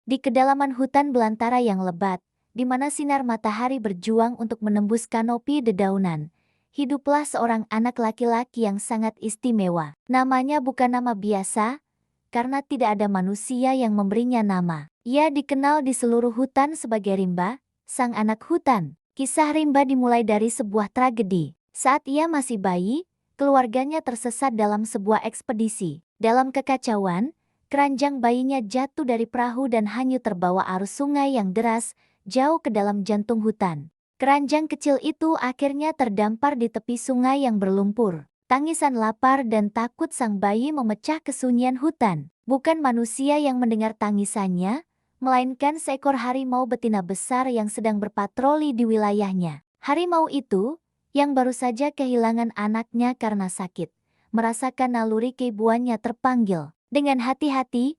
Di kedalaman hutan belantara yang lebat, di mana sinar matahari berjuang untuk menembus kanopi dedaunan, hiduplah seorang anak laki-laki yang sangat istimewa. Namanya bukan nama biasa, karena tidak ada manusia yang memberinya nama. Ia dikenal di seluruh hutan sebagai Rimba, sang anak hutan. Kisah Rimba dimulai dari sebuah tragedi. Saat ia masih bayi, keluarganya tersesat dalam sebuah ekspedisi. Dalam kekacauan, keranjang bayinya jatuh dari perahu dan hanyut terbawa arus sungai yang deras, jauh ke dalam jantung hutan. Keranjang kecil itu akhirnya terdampar di tepi sungai yang berlumpur. Tangisan lapar dan takut sang bayi memecah kesunyian hutan. Bukan manusia yang mendengar tangisannya, melainkan seekor harimau betina besar yang sedang berpatroli di wilayahnya. Harimau itu, yang baru saja kehilangan anaknya karena sakit, merasakan naluri keibuannya terpanggil. Dengan hati-hati,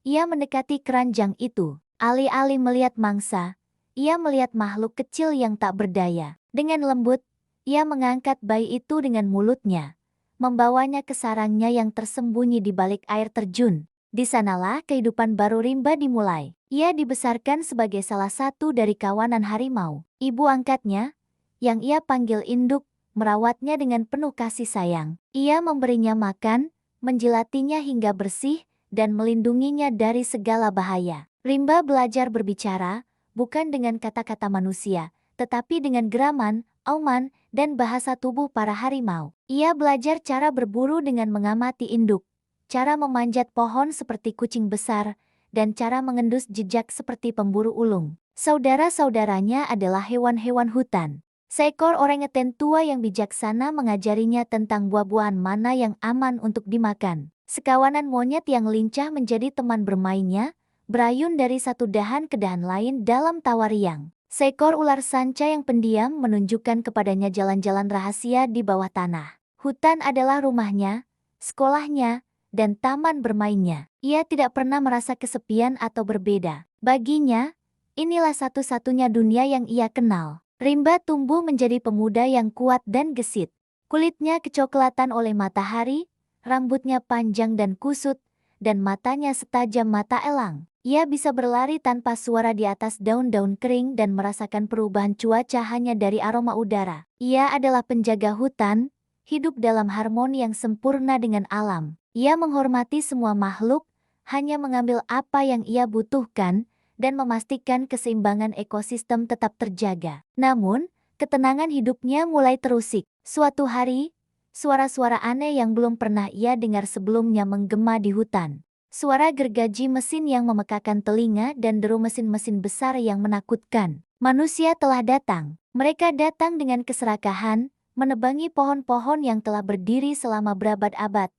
ia mendekati keranjang itu. Alih-alih melihat mangsa, ia melihat makhluk kecil yang tak berdaya. Dengan lembut, ia mengangkat bayi itu dengan mulutnya, membawanya ke sarangnya yang tersembunyi di balik air terjun. Di sanalah kehidupan baru Rimba dimulai. Ia dibesarkan sebagai salah satu dari kawanan harimau. Ibu angkatnya, yang ia panggil induk, merawatnya dengan penuh kasih sayang. Ia memberinya makan, menjilatinya hingga bersih, dan melindunginya dari segala bahaya. Rimba belajar berbicara, bukan dengan kata-kata manusia, tetapi dengan geraman, auman, dan bahasa tubuh para harimau. Ia belajar cara berburu dengan mengamati induk, cara memanjat pohon seperti kucing besar, dan cara mengendus jejak seperti pemburu ulung. Saudara-saudaranya adalah hewan-hewan hutan. Seekor orangutan tua yang bijaksana mengajarinya tentang buah-buahan mana yang aman untuk dimakan. Sekawanan monyet yang lincah menjadi teman bermainnya, berayun dari satu dahan ke dahan lain dalam tawa riang. Seekor ular sanca yang pendiam menunjukkan kepadanya jalan-jalan rahasia di bawah tanah. Hutan adalah rumahnya, sekolahnya, dan taman bermainnya. Ia tidak pernah merasa kesepian atau berbeda. Baginya, inilah satu-satunya dunia yang ia kenal. Rimba tumbuh menjadi pemuda yang kuat dan gesit. Kulitnya kecoklatan oleh matahari, rambutnya panjang dan kusut, dan matanya setajam mata elang. Ia bisa berlari tanpa suara di atas daun-daun kering dan merasakan perubahan cuaca hanya dari aroma udara. Ia adalah penjaga hutan, hidup dalam harmoni yang sempurna dengan alam. Ia menghormati semua makhluk, hanya mengambil apa yang ia butuhkan, dan memastikan keseimbangan ekosistem tetap terjaga. Namun, ketenangan hidupnya mulai terusik. Suatu hari, suara-suara aneh yang belum pernah ia dengar sebelumnya menggema di hutan. Suara gergaji mesin yang memekakan telinga dan deru mesin-mesin besar yang menakutkan. Manusia telah datang. Mereka datang dengan keserakahan, menebangi pohon-pohon yang telah berdiri selama berabad-abad,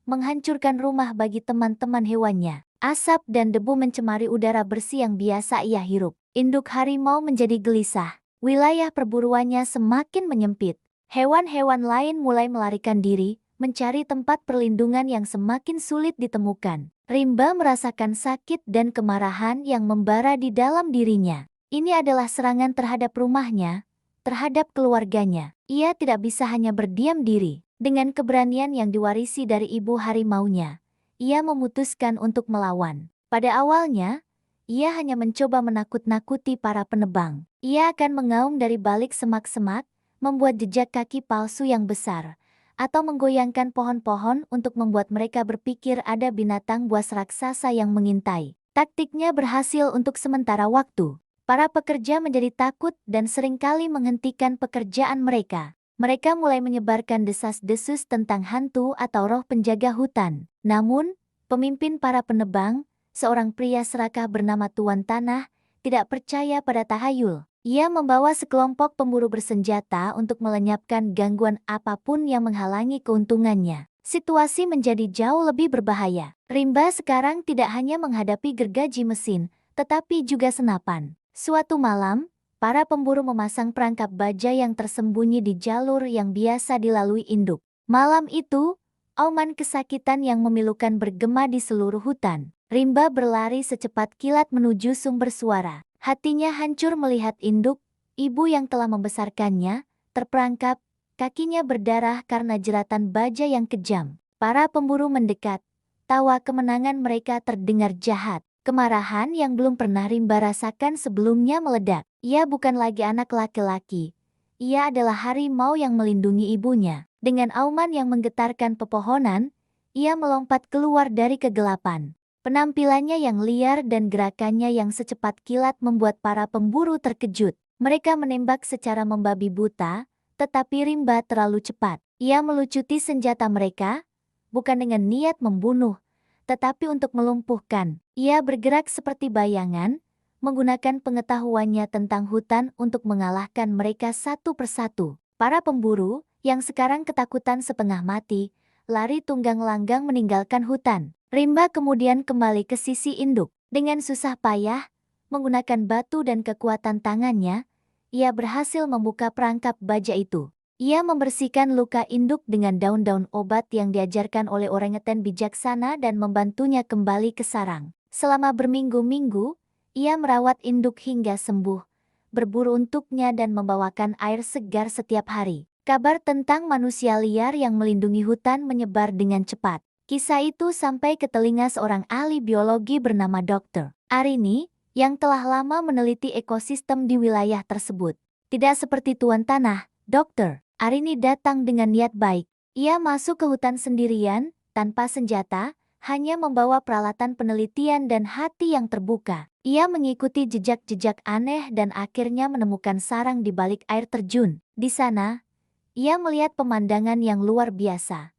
menghancurkan rumah bagi teman-teman hewannya. Asap dan debu mencemari udara bersih yang biasa ia hirup. Induk harimau menjadi gelisah. Wilayah perburuannya semakin menyempit. Hewan-hewan lain mulai melarikan diri, mencari tempat perlindungan yang semakin sulit ditemukan. Rimba merasakan sakit dan kemarahan yang membara di dalam dirinya. Ini adalah serangan terhadap rumahnya, terhadap keluarganya. Ia tidak bisa hanya berdiam diri. Dengan keberanian yang diwarisi dari ibu harimaunya, ia memutuskan untuk melawan. Pada awalnya, ia hanya mencoba menakut-nakuti para penebang. Ia akan mengaum dari balik semak-semak, membuat jejak kaki palsu yang besar, atau menggoyangkan pohon-pohon untuk membuat mereka berpikir ada binatang buas raksasa yang mengintai. Taktiknya berhasil untuk sementara waktu. Para pekerja menjadi takut dan seringkali menghentikan pekerjaan mereka. Mereka mulai menyebarkan desas-desus tentang hantu atau roh penjaga hutan. Namun, pemimpin para penebang, seorang pria serakah bernama Tuan Tanah, tidak percaya pada tahayul. Ia membawa sekelompok pemburu bersenjata untuk melenyapkan gangguan apapun yang menghalangi keuntungannya. Situasi menjadi jauh lebih berbahaya. Rimba sekarang tidak hanya menghadapi gergaji mesin, tetapi juga senapan. Suatu malam, para pemburu memasang perangkap baja yang tersembunyi di jalur yang biasa dilalui induk. Malam itu, auman kesakitan yang memilukan bergema di seluruh hutan. Rimba berlari secepat kilat menuju sumber suara. Hatinya hancur melihat induk, ibu yang telah membesarkannya, terperangkap, kakinya berdarah karena jeratan baja yang kejam. Para pemburu mendekat, tawa kemenangan mereka terdengar jahat. Kemarahan yang belum pernah Rimba rasakan sebelumnya meledak. Ia bukan lagi anak laki-laki. Ia adalah harimau yang melindungi ibunya. Dengan auman yang menggetarkan pepohonan, ia melompat keluar dari kegelapan. Penampilannya yang liar dan gerakannya yang secepat kilat membuat para pemburu terkejut. Mereka menembak secara membabi buta, tetapi Rimba terlalu cepat. Ia melucuti senjata mereka, bukan dengan niat membunuh, tetapi untuk melumpuhkan. Ia bergerak seperti bayangan, menggunakan pengetahuannya tentang hutan untuk mengalahkan mereka satu persatu. Para pemburu, yang sekarang ketakutan setengah mati, lari tunggang langgang meninggalkan hutan. Rimba kemudian kembali ke sisi induk. Dengan susah payah, menggunakan batu dan kekuatan tangannya, ia berhasil membuka perangkap baja itu. Ia membersihkan luka induk dengan daun-daun obat yang diajarkan oleh orangutan bijaksana dan membantunya kembali ke sarang. Selama berminggu-minggu, ia merawat induk hingga sembuh, berburu untuknya dan membawakan air segar setiap hari. Kabar tentang manusia liar yang melindungi hutan menyebar dengan cepat. Kisah itu sampai ke telinga seorang ahli biologi bernama Dr. Arini, yang telah lama meneliti ekosistem di wilayah tersebut. Tidak seperti Tuan Tanah, Dr. Arini datang dengan niat baik. Ia masuk ke hutan sendirian, tanpa senjata, hanya membawa peralatan penelitian dan hati yang terbuka. Ia mengikuti jejak-jejak aneh dan akhirnya menemukan sarang di balik air terjun. Di sana, ia melihat pemandangan yang luar biasa.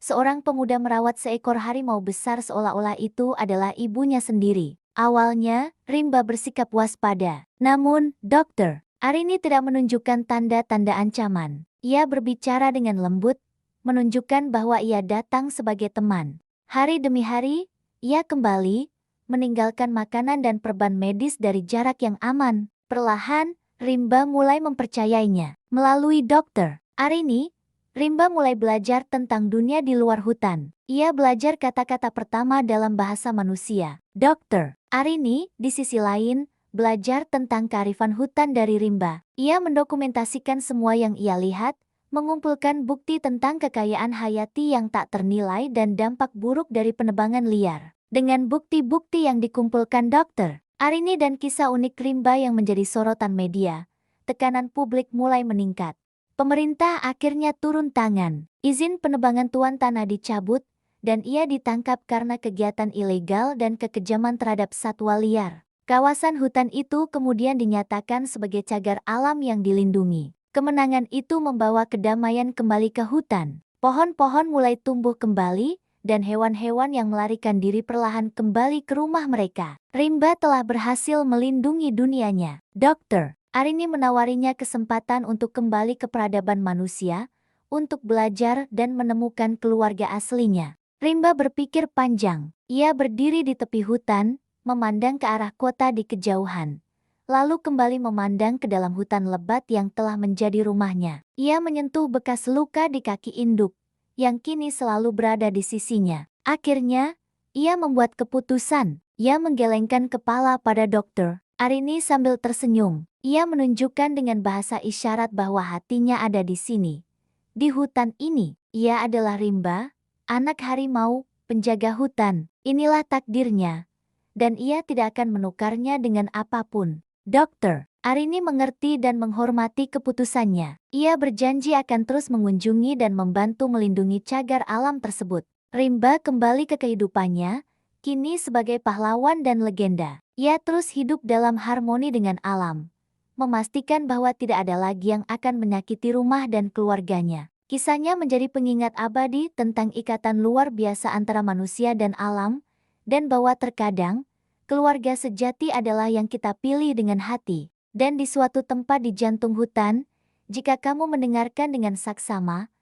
Seorang pemuda merawat seekor harimau besar seolah-olah itu adalah ibunya sendiri. Awalnya, Rimba bersikap waspada. Namun, Dokter Arini tidak menunjukkan tanda-tanda ancaman. Ia berbicara dengan lembut, menunjukkan bahwa ia datang sebagai teman. Hari demi hari, ia kembali, meninggalkan makanan dan perban medis dari jarak yang aman. Perlahan, Rimba mulai mempercayainya. Melalui Dokter Arini, Rimba mulai belajar tentang dunia di luar hutan. Ia belajar kata-kata pertama dalam bahasa manusia. Dokter Arini, di sisi lain, belajar tentang kearifan hutan dari Rimba. Ia mendokumentasikan semua yang ia lihat, mengumpulkan bukti tentang kekayaan hayati yang tak ternilai dan dampak buruk dari penebangan liar. Dengan bukti-bukti yang dikumpulkan Dokter Arini dan kisah unik Rimba yang menjadi sorotan media, tekanan publik mulai meningkat. Pemerintah akhirnya turun tangan. Izin penebangan Tuan Tanah dicabut, dan ia ditangkap karena kegiatan ilegal dan kekejaman terhadap satwa liar. Kawasan hutan itu kemudian dinyatakan sebagai cagar alam yang dilindungi. Kemenangan itu membawa kedamaian kembali ke hutan. Pohon-pohon mulai tumbuh kembali, dan hewan-hewan yang melarikan diri perlahan kembali ke rumah mereka. Rimba telah berhasil melindungi dunianya. Dokter Arini menawarinya kesempatan untuk kembali ke peradaban manusia, untuk belajar dan menemukan keluarga aslinya. Rimba berpikir panjang. Ia berdiri di tepi hutan, memandang ke arah kota di kejauhan. Lalu kembali memandang ke dalam hutan lebat yang telah menjadi rumahnya. Ia menyentuh bekas luka di kaki induk, yang kini selalu berada di sisinya. Akhirnya, ia membuat keputusan. Ia menggelengkan kepala pada Dokter Arini sambil tersenyum. Ia menunjukkan dengan bahasa isyarat bahwa hatinya ada di sini. Di hutan ini, ia adalah Rimba, anak harimau, penjaga hutan. Inilah takdirnya, dan ia tidak akan menukarnya dengan apapun. Dokter Arini mengerti dan menghormati keputusannya. Ia berjanji akan terus mengunjungi dan membantu melindungi cagar alam tersebut. Rimba kembali ke kehidupannya, kini sebagai pahlawan dan legenda. Ia terus hidup dalam harmoni dengan alam, memastikan bahwa tidak ada lagi yang akan menyakiti rumah dan keluarganya. Kisahnya menjadi pengingat abadi tentang ikatan luar biasa antara manusia dan alam, dan bahwa terkadang, keluarga sejati adalah yang kita pilih dengan hati. Dan di suatu tempat di jantung hutan, jika kamu mendengarkan dengan saksama,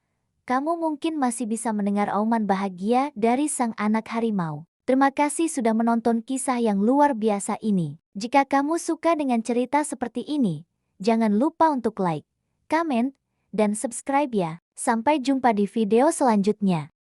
kamu mungkin masih bisa mendengar auman bahagia dari sang anak harimau. Terima kasih sudah menonton kisah yang luar biasa ini. Jika kamu suka dengan cerita seperti ini, jangan lupa untuk like, comment, dan subscribe ya. Sampai jumpa di video selanjutnya.